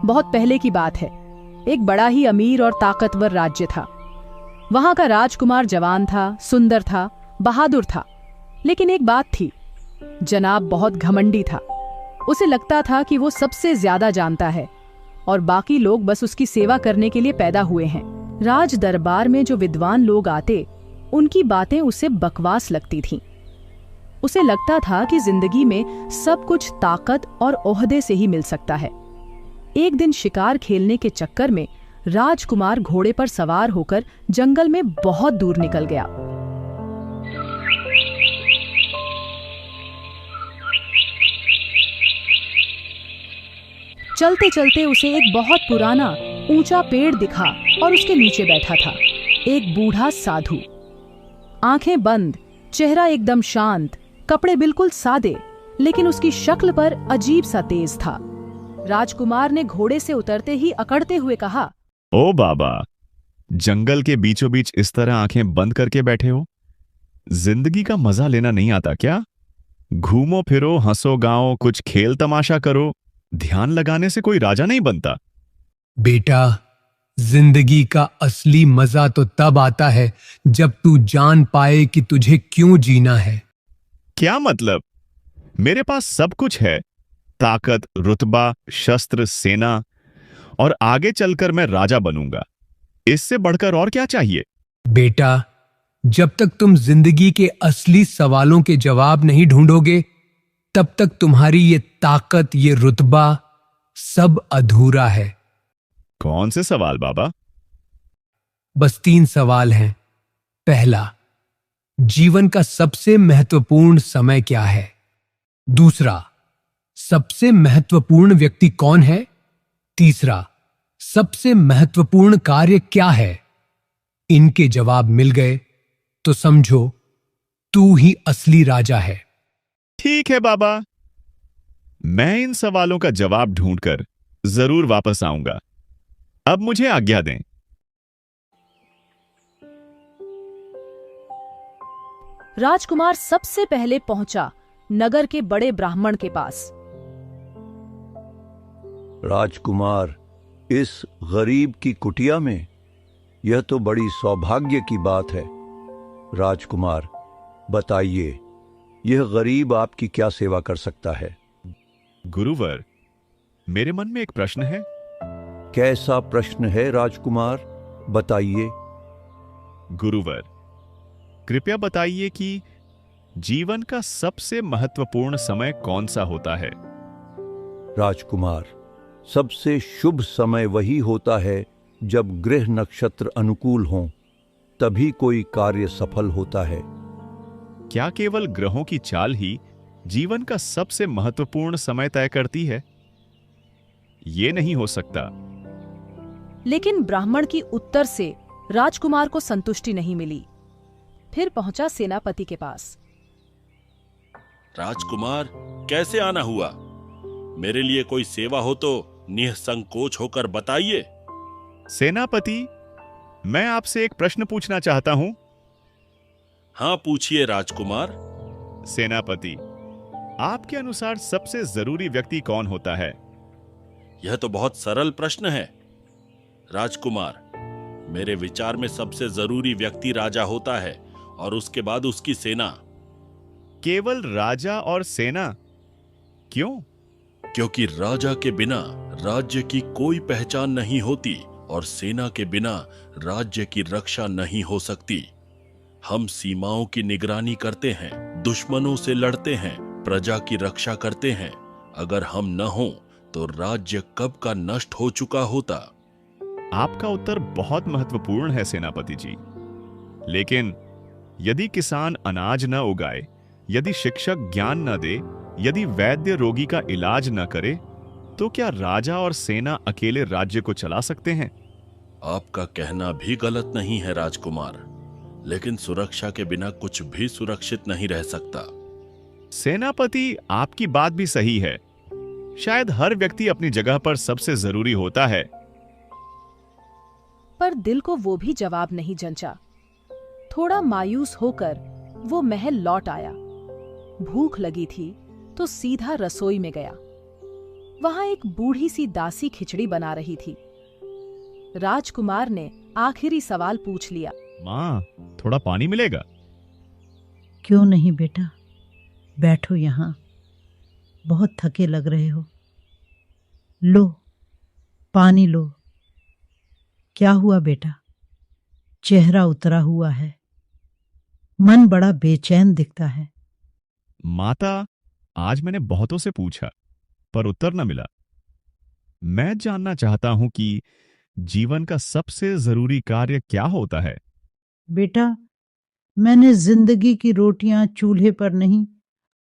बहुत पहले की बात है। एक बड़ा ही अमीर और ताकतवर राज्य था। वहां का राजकुमार जवान था, सुंदर था, बहादुर था। लेकिन एक बात थी, जनाब बहुत घमंडी था। उसे लगता था कि वो सबसे ज्यादा जानता है और बाकी लोग बस उसकी सेवा करने के लिए पैदा हुए हैं। राज दरबार में जो विद्वान लोग आते, उनकी बातें उसे बकवास लगती थीं। उसे लगता था कि जिंदगी में सब कुछ ताकत और ओहदे से ही मिल सकता है। एक दिन शिकार खेलने के चक्कर में राजकुमार घोड़े पर सवार होकर जंगल में बहुत दूर निकल गया। चलते चलते उसे एक बहुत पुराना ऊंचा पेड़ दिखा और उसके नीचे बैठा था एक बूढ़ा साधु। आंखें बंद, चेहरा एकदम शांत, कपड़े बिल्कुल सादे, लेकिन उसकी शक्ल पर अजीब सा तेज था। राजकुमार ने घोड़े से उतरते ही अकड़ते हुए कहा, ओ बाबा, जंगल के बीचों बीच इस तरह आंखें बंद करके बैठे हो? जिंदगी का मजा लेना नहीं आता क्या? घूमो फिरो, हंसो गाओ, कुछ खेल तमाशा करो। ध्यान लगाने से कोई राजा नहीं बनता। बेटा, जिंदगी का असली मजा तो तब आता है जब तू जान पाए कि तुझे क्यों जीना है। क्या मतलब? मेरे पास सब कुछ है, ताकत, रुतबा, शस्त्र, सेना, और आगे चलकर मैं राजा बनूंगा। इससे बढ़कर और क्या चाहिए? बेटा, जब तक तुम जिंदगी के असली सवालों के जवाब नहीं ढूंढोगे, तब तक तुम्हारी ये ताकत, ये रुतबा सब अधूरा है। कौन से सवाल बाबा? बस 3 सवाल हैं। पहला, जीवन का सबसे महत्वपूर्ण समय क्या है? दूसरा, सबसे महत्वपूर्ण व्यक्ति कौन है? तीसरा, सबसे महत्वपूर्ण कार्य क्या है? इनके जवाब मिल गए तो समझो तू ही असली राजा है। ठीक है बाबा, मैं इन सवालों का जवाब ढूंढकर जरूर वापस आऊंगा। अब मुझे आज्ञा दें। राजकुमार सबसे पहले पहुंचा नगर के बड़े ब्राह्मण के पास। राजकुमार, इस गरीब की कुटिया में? यह तो बड़ी सौभाग्य की बात है। राजकुमार, बताइए, यह गरीब आपकी क्या सेवा कर सकता है? गुरुवर, मेरे मन में एक प्रश्न है। कैसा प्रश्न है राजकुमार, बताइए। गुरुवर, कृपया बताइए कि जीवन का सबसे महत्वपूर्ण समय कौन सा होता है? राजकुमार, सबसे शुभ समय वही होता है जब ग्रह नक्षत्र अनुकूल हों, तभी कोई कार्य सफल होता है। क्या केवल ग्रहों की चाल ही जीवन का सबसे महत्वपूर्ण समय तय करती है? यह नहीं हो सकता। लेकिन ब्राह्मण की उत्तर से राजकुमार को संतुष्टि नहीं मिली। फिर पहुंचा सेनापति के पास। राजकुमार, कैसे आना हुआ? मेरे लिए कोई सेवा हो तो निसंकोच होकर बताइए। सेनापति, मैं आपसे एक प्रश्न पूछना चाहता हूं। हाँ, पूछिए राजकुमार। सेनापति, आपके अनुसार सबसे जरूरी व्यक्ति कौन होता है? यह तो बहुत सरल प्रश्न है राजकुमार। मेरे विचार में सबसे जरूरी व्यक्ति राजा होता है और उसके बाद उसकी सेना। केवल राजा और सेना? क्यों? क्योंकि राजा के बिना राज्य की कोई पहचान नहीं होती और सेना के बिना राज्य की रक्षा नहीं हो सकती। हम सीमाओं की निगरानी करते हैं, दुश्मनों से लड़ते हैं, प्रजा की रक्षा करते हैं। अगर हम न हों तो राज्य कब का नष्ट हो चुका होता। आपका उत्तर बहुत महत्वपूर्ण है सेनापति जी। लेकिन यदि किसान अनाज न उगाए, यदि शिक्षक ज्ञान न दे, यदि वैद्य रोगी का इलाज न करे, तो क्या राजा और सेना अकेले राज्य को चला सकते हैं? आपका कहना भी गलत नहीं है राजकुमार, लेकिन सुरक्षा के बिना कुछ भी सुरक्षित नहीं रह सकता। सेनापति, आपकी बात भी सही है। शायद हर व्यक्ति अपनी जगह पर सबसे जरूरी होता है। पर दिल को वो भी जवाब नहीं जंचा। थोड़ा मायूस होकर वो महल लौट आया। भूख लगी थी तो सीधा रसोई में गया। वहां एक बूढ़ी सी दासी खिचड़ी बना रही थी। राजकुमार ने आखिरी सवाल पूछ लिया, माँ, थोड़ा पानी मिलेगा? क्यों नहीं बेटा, बैठो यहाँ, बहुत थके लग रहे हो। लो, पानी लो। क्या हुआ बेटा, चेहरा उतरा हुआ है, मन बड़ा बेचैन दिखता है। माता, आज मैंने बहुतों से पूछा पर उत्तर न मिला। मैं जानना चाहता हूं कि जीवन का सबसे जरूरी कार्य क्या होता है। बेटा, मैंने जिंदगी की रोटियां चूल्हे पर नहीं,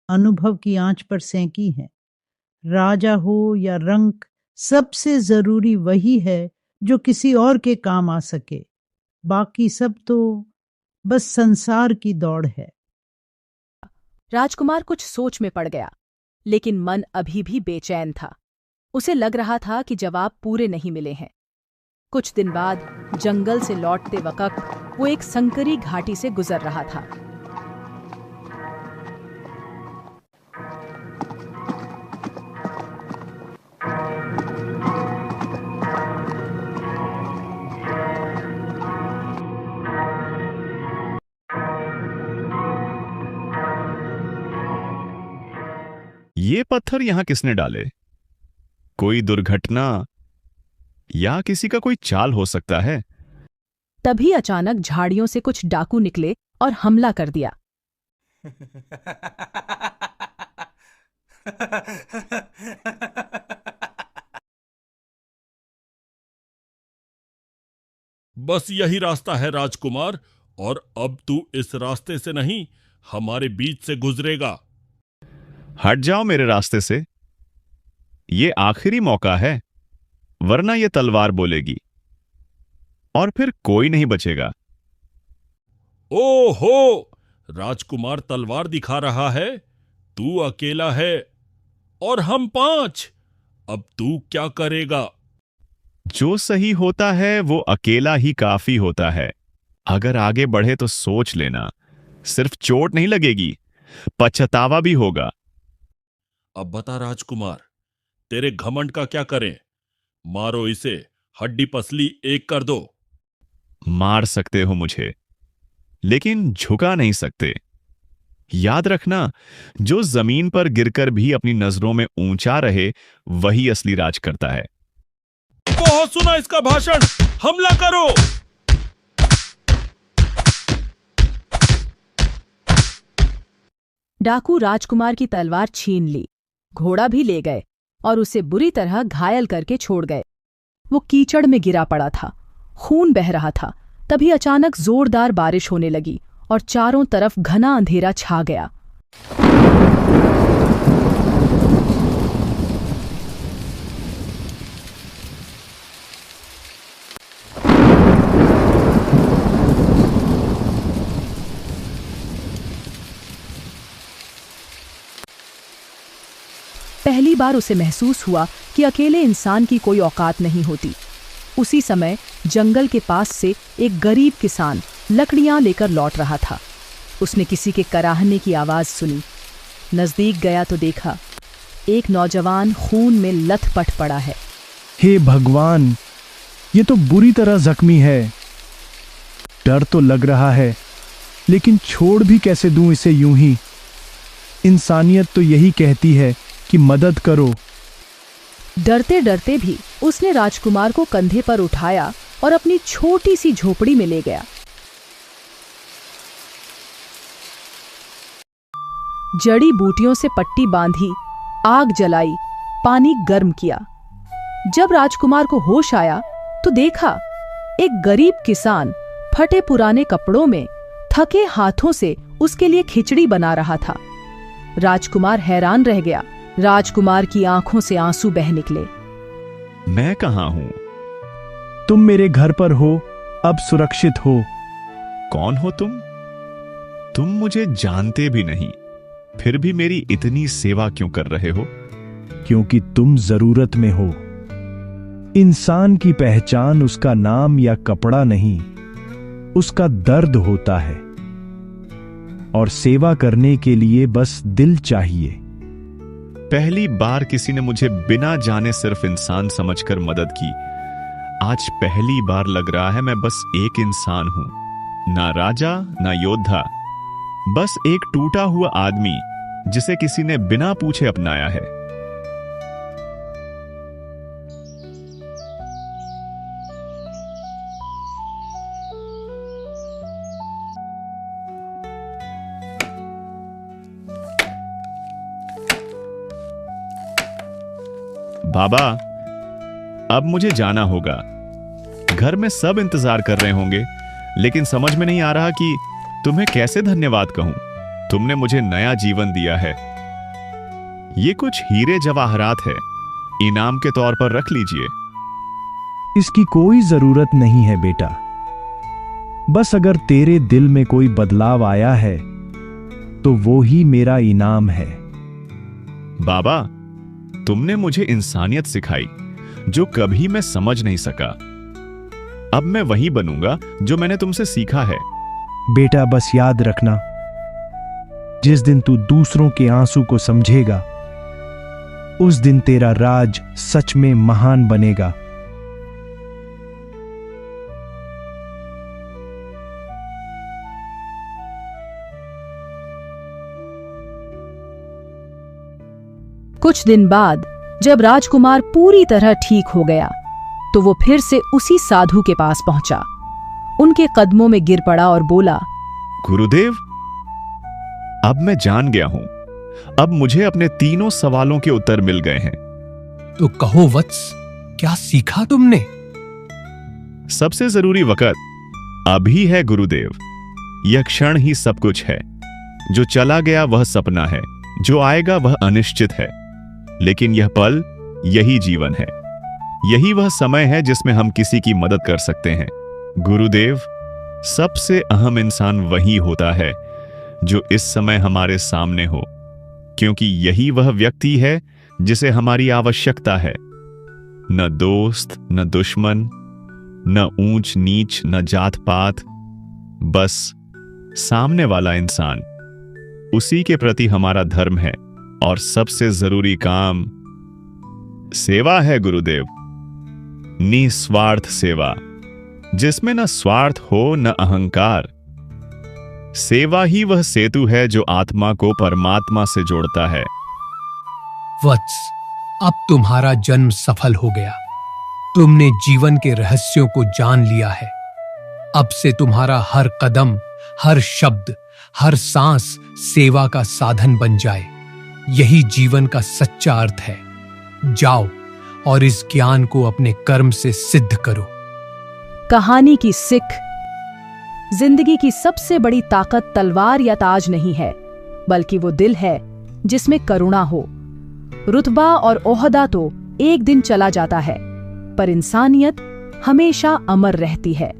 अनुभव की आंच पर सेंकी हैं। राजा हो या रंक, सबसे जरूरी वही है जो किसी और के काम आ सके। बाकी सब तो बस संसार की दौड़ है। राजकुमार कुछ सोच में पड़ गया, लेकिन मन अभी भी बेचैन था। उसे लग रहा था कि जवाब पूरे नहीं मिले हैं। कुछ दिन बाद जंगल से लौटते वक्त वो एक संकरी घाटी से गुजर रहा था। ये पत्थर यहां किसने डाले? कोई दुर्घटना या किसी का कोई चाल हो सकता है। तभी अचानक झाड़ियों से कुछ डाकू निकले और हमला कर दिया। बस यही रास्ता है राजकुमार, और अब तू इस रास्ते से नहीं, हमारे बीच से गुजरेगा। हट जाओ मेरे रास्ते से, ये आखिरी मौका है, वरना ये तलवार बोलेगी और फिर कोई नहीं बचेगा। ओहो, राजकुमार तलवार दिखा रहा है। तू अकेला है और हम 5। अब तू क्या करेगा? जो सही होता है वो अकेला ही काफी होता है। अगर आगे बढ़े तो सोच लेना, सिर्फ चोट नहीं लगेगी, पछतावा भी होगा। अब बता राजकुमार, तेरे घमंड का क्या करें? मारो इसे, हड्डी पसली एक कर दो। मार सकते हो मुझे, लेकिन झुका नहीं सकते। याद रखना, जो जमीन पर गिरकर भी अपनी नजरों में ऊंचा रहे, वही असली राज करता है। बहुत सुना इसका भाषण, हमला करो। डाकू राजकुमार की तलवार छीन ली, घोड़ा भी ले गए और उसे बुरी तरह घायल करके छोड़ गए। वो कीचड़ में गिरा पड़ा था, खून बह रहा था। तभी अचानक जोरदार बारिश होने लगी और चारों तरफ घना अंधेरा छा गया। पहली बार उसे महसूस हुआ कि अकेले इंसान की कोई औकात नहीं होती। उसी समय जंगल के पास से एक गरीब किसान लकड़ियां लेकर लौट रहा था। उसने किसी के कराहने की आवाज सुनी। नजदीक गया तो देखा एक नौजवान खून में लथपथ पड़ा है। हे भगवान, ये तो बुरी तरह जख्मी है। डर तो लग रहा है, लेकिन छोड़ भी कैसे दूं इसे यूं ही। इंसानियत तो यही कहती है कि मदद करो। डरते डरते भी उसने राजकुमार को कंधे पर उठाया और अपनी छोटी सी झोपड़ी में ले गया। जड़ी बूटियों से पट्टी बांधी, आग जलाई, पानी गर्म किया। जब राजकुमार को होश आया तो देखा एक गरीब किसान फटे पुराने कपड़ों में थके हाथों से उसके लिए खिचड़ी बना रहा था। राजकुमार हैरान रह गया। राजकुमार की आंखों से आंसू बह निकले। मैं कहां हूं? तुम मेरे घर पर हो, अब सुरक्षित हो। कौन हो तुम? तुम मुझे जानते भी नहीं, फिर भी मेरी इतनी सेवा क्यों कर रहे हो? क्योंकि तुम जरूरत में हो। इंसान की पहचान उसका नाम या कपड़ा नहीं, उसका दर्द होता है। और सेवा करने के लिए बस दिल चाहिए। पहली बार किसी ने मुझे बिना जाने सिर्फ इंसान समझकर मदद की। आज पहली बार लग रहा है मैं बस एक इंसान हूं, ना राजा ना योद्धा, बस एक टूटा हुआ आदमी जिसे किसी ने बिना पूछे अपनाया है। बाबा, अब मुझे जाना होगा। घर में सब इंतजार कर रहे होंगे, लेकिन समझ में नहीं आ रहा कि तुम्हें कैसे धन्यवाद कहूं। तुमने मुझे नया जीवन दिया है। ये कुछ हीरे जवाहरात है, इनाम के तौर पर रख लीजिए। इसकी कोई जरूरत नहीं है बेटा। बस अगर तेरे दिल में कोई बदलाव आया है तो वो ही मेरा इनाम है। बाबा, तुमने मुझे इंसानियत सिखाई जो कभी मैं समझ नहीं सका। अब मैं वही बनूंगा जो मैंने तुमसे सीखा है। बेटा, बस याद रखना, जिस दिन तू दूसरों के आंसू को समझेगा उस दिन तेरा राज सच में महान बनेगा। कुछ दिन बाद जब राजकुमार पूरी तरह ठीक हो गया तो वो फिर से उसी साधु के पास पहुंचा, उनके कदमों में गिर पड़ा और बोला, गुरुदेव, अब मैं जान गया हूं। अब मुझे अपने तीनों सवालों के उत्तर मिल गए हैं। तो कहो वत्स, क्या सीखा तुमने? सबसे जरूरी वक्त अभी है गुरुदेव। यह क्षण ही सब कुछ है। जो चला गया वह सपना है, जो आएगा वह अनिश्चित है, लेकिन यह पल, यही जीवन है। यही वह समय है जिसमें हम किसी की मदद कर सकते हैं। गुरुदेव, सबसे अहम इंसान वही होता है जो इस समय हमारे सामने हो, क्योंकि यही वह व्यक्ति है जिसे हमारी आवश्यकता है। न दोस्त, न दुश्मन, न ऊंच नीच, न जात पात, बस सामने वाला इंसान। उसी के प्रति हमारा धर्म है और सबसे जरूरी काम सेवा है गुरुदेव। निस्वार्थ सेवा, जिसमें न स्वार्थ हो न अहंकार। सेवा ही वह सेतु है जो आत्मा को परमात्मा से जोड़ता है। वत्स, अब तुम्हारा जन्म सफल हो गया। तुमने जीवन के रहस्यों को जान लिया है। अब से तुम्हारा हर कदम, हर शब्द, हर सांस सेवा का साधन बन जाए। यही जीवन का सच्चा अर्थ है। जाओ और इस ज्ञान को अपने कर्म से सिद्ध करो। कहानी की सिख, जिंदगी की सबसे बड़ी ताकत तलवार या ताज नहीं है, बल्कि वो दिल है जिसमें करुणा हो। रुतबा और ओहदा तो एक दिन चला जाता है, पर इंसानियत हमेशा अमर रहती है।